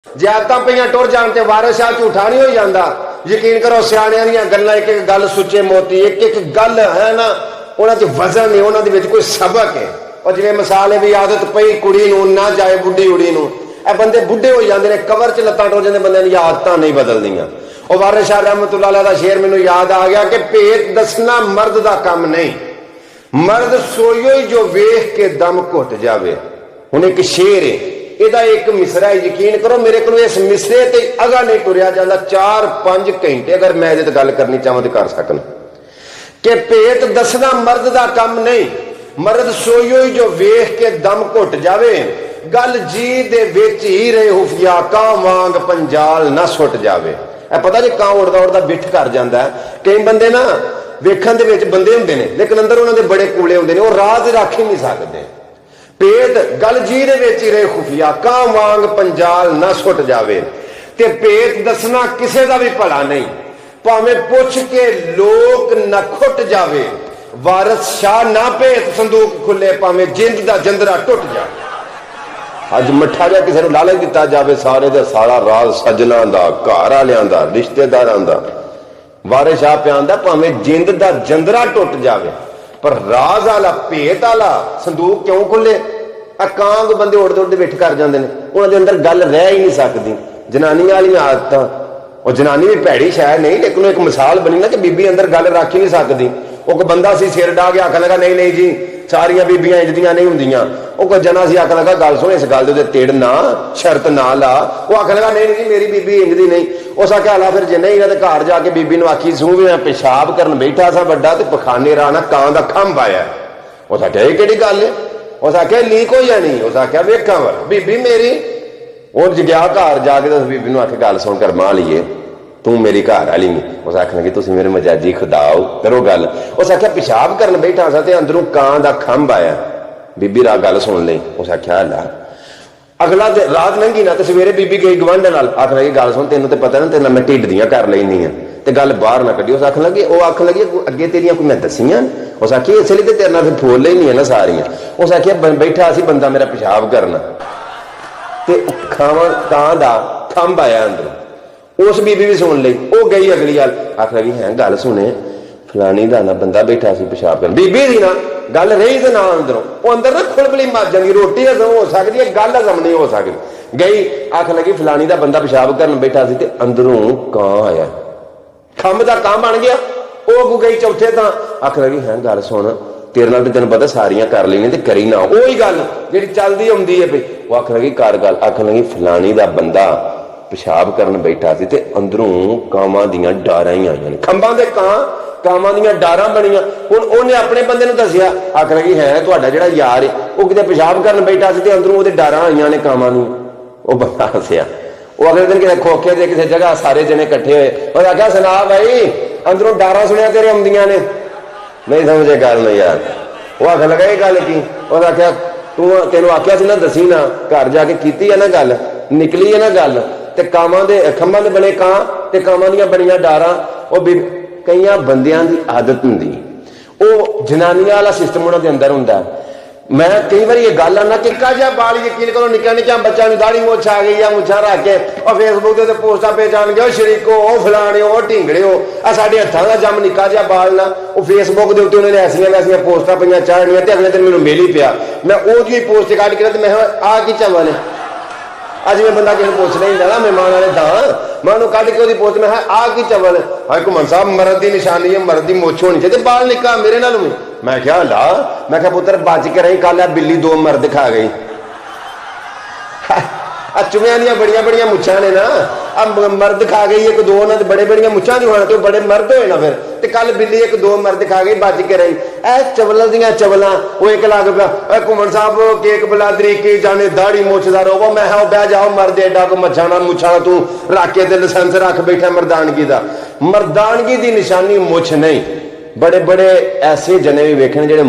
जे आदत पे टुर जान ते वारिस शाह झूठा नहीं हो जाता। यकीन करो सियाणियां दी गल्लां एक एक गल सुच्चे मोती एक एक गल है ना उन्होंने वजन है उन्होंने कोई सबक है। और जिवें मिसाल है भी आदत पई कुड़ी नूं ना जाए बुढ़ी उड़ी नूं ए बंदे बुढ़े हो जाते हैं कवर च लत्तां टुर जाते बंदे दी आदतां नहीं बदलदियां। और वारिस शाह रहमतुल्लाह अलैह दा शेर मैनूं याद आ गया कि भेत दसना मर्द दा काम नहीं, मर्द सोइयो ही जो वेख के दम घुट जावे। हुण एक शेर है ਇਹਦਾ एक मिसरा है, यकीन करो मेरे को इस मिसरे ते अगा नहीं तुरया जाता। 4-5 घंटे अगर मैं ये गल करनी चाहां तो कर सकना कि भेत दसना मर्द का काम नहीं, मर्द सोइयो ही जो वेख के दम घुट जावे। गल जी दे विच ही रहे हुफिया कां वांग पंजाल ना सुट जावे। पता जी कां उड़दा उड़दा बिठ कर जाता है। कई बंदे ना वेखण दे विच बंदे हुंदे ने लेकिन अंदर उन्हां दे बड़े कूले हुंदे ने, वो राज रख ही नहीं सकते। भेद गल जी दे विच ही रहे खुफिया कां वांग पंजाल ना सुट जावे। ते भेद दसना किसे दा भी भला नहीं, भावें पुछ के लोक न खुट जावे। वारिस शाह ना भेत संदूक खुले भावें जिंद दा जंदरा टुट जावे। अज मठा जिहा किसी नूं लालच दिता जावे सारे दा सारा राज सजनां दा घर वालियां दा रिश्तेदारां दा वारिस शाह पे आंदा भावें जिंद दा जंदरा टुट जावे पर राज वाला भेत वाला संदूक क्यों खुले। कांग बंदे उड़ते उड़ते बिठ कर जाते हैं, उन्होंने अंदर गल रह ही नहीं सकती। जनानी वाली आदत और जनानी भी भैड़ी शायद नहीं लेकिन एक मिसाल बनी ना कि बीबी अंदर गल रख ही नहीं सकती। वो कोई बंदा सी सिर डा के आखन लगा नहीं नहीं जी सारिया बीबियां इंज दियां नहीं होंदियां। वो कोई जना सी आखन लगा गल सुन इस गल दे तिड़ ना शर्त ना ला। वो आखन लगा नहीं जी मेरी बीबी इंज दी नहीं। उस आख्या ला फिर जे नहीं तो घर जाके बीबी ने आखी सूह भी मैं पेशाब करन बैठा सा बड़ा तो पखाने राह कां दा खंभ आया। उस आख्या ये केड़ी गल है। उस आख्या लीक हो जानी। उस आख्या वेखा वर बीबी मेरी। और गया घर जाके तो बीबी ने आखे गल सुन कर मां लीए तू मेरी घर वाली नहीं। उस आखना कि तुम मेरे मजाजी खुदाओ करो गल। उस आख्या पेशाब करन बैठा सा ते अंदरों कां दा खंभ आया। बीबी रा गल सुन ली। उस आख्या ला अगला रात लंघी ना तो सवेरे बीबी गई गवांढ नाल आखन लगी गल सुन तेन तो पता ना तेना मैं ढिड दियां कर लैनी है तो गल बाहर ना कड्डी। उस आखन लगी वो आखन लगी अगे तेरिया कोई मैं दसियां। उस आखी इसलिए तो तेरे फिर फोल ही नहीं है ना सारियां। उस आखिया बैठा सी बंदा मेरा पेशाब करना ते खावा कां दा खंभ आया अंदर। उस बीबी भी सुन ली। वो गई अगली गल आख लगी है गल सुने फलानी दा ना बंदा बैठा सी पेशाब कर बीबी थी ना गल रही तो ना अंदरों वो अंदर ना खुलबली मर जाती रोटी हजम हो सकती है गल हजम नहीं हो सकती। गई आख लगी फलानी दा बंदा पेशाब कर बैठा सी ते अंदरों कां आया खंभ दा कां बन गया। वो अगू गई चौथे तां आख लगी है गल सुन तेरे नाल तेन पता सारियां कर लेनी ते करी ना ओही गल जिहड़ी चलदी आउंदी है पई। वो आख लगी कर गल आख लगी फलानी दा बंदा पेशाब करन बैठा सी ते अंदरों कावां दियां डारां ही आईयां ने खंभां दे कां कावां दियां डारां बणियां। हुण उहने अपने बंदे नूं दस्सिया आख लगी है तुहाडा जिहड़ा यार है वो किते पेशाब करन बैठा सी ते अंदरों ओहदे डारां आईयां ने कावां दी। वो बंदा हसिया। वो अगले दिन किसी खोखे से किसी जगह सारे जने इकट्ठे हुए और आख्या सुना भाई अंदरों डारां सुनिया तेरे आउंदियां ने नहीं समझे गल नहीं यार। वो आख लगा ये गल की। और आख्या तू तेन आख्या सी ना दसी ना घर जाके कीती है ना गल निकली है ना गल ते कावां दे खंभां दे बने कां ते कावां दियां बणियां डारां। वो कई बंदियां दी आदत हुंदी वो जनानियां वाला सिस्टम उन्हां दे अंदर हुंदा। मैं कई बार ये गल आना कि निक्का जिहा बाल यकीन करो निक्का निक्का बच्चा दाढ़ी मुछ आ गई या मुछा रख के और फेसबुक के पोस्टा पे जान गए शरीको वो फलाने वो ढींगड़े हो आ साढ़े हत्थां दा जम निक्का जिहा बाल ना वो फेसबुक के उत्ते उन्होंने ऐसियां वैसियां पोस्टां पईयां चाढ़नियां ते अगले दिन मैनूं मिल ही पिया। मैं वो जी पोस्ट कढ के मैं आ की चवा ने अज मैं बंदा किसी पूछ नहीं ना मेहमान वाले दां मैं उन्होंने कढ के पोस्ट में आ की चवल हाय घुमन साहब मर्द की निशानी है मर्द की मुछ होनी चाहिए बाल निका मेरे नाल भी। मैं क्या ला मैं क्या पुत्र बच के रही कल बिल्ली 2 मर्द खा गई। चुमिया दियां बड़िया बड़िया मुछा ने ना अब मर्द खा गई 1-2 उन्होंने बड़े बड़िया मुछा नहीं होना तो बड़े मर्द होए ना फिर कल बिल्ली 1-2 मर्द खा गई बच के रही। ए चवल दियां चवलां वो एक लग पिया घुमन साहब केक बलादरी की जाने दाढ़ी मुछदा रहो। मैं बह जाओ मर्द एडा को मछाना मुछा तू रख के लाइसेंस रख बैठा मर्दानगी का। मर्दानगी की निशानी मुछ नहीं। बड़े बड़े ऐसे जने भी वेखने जेडे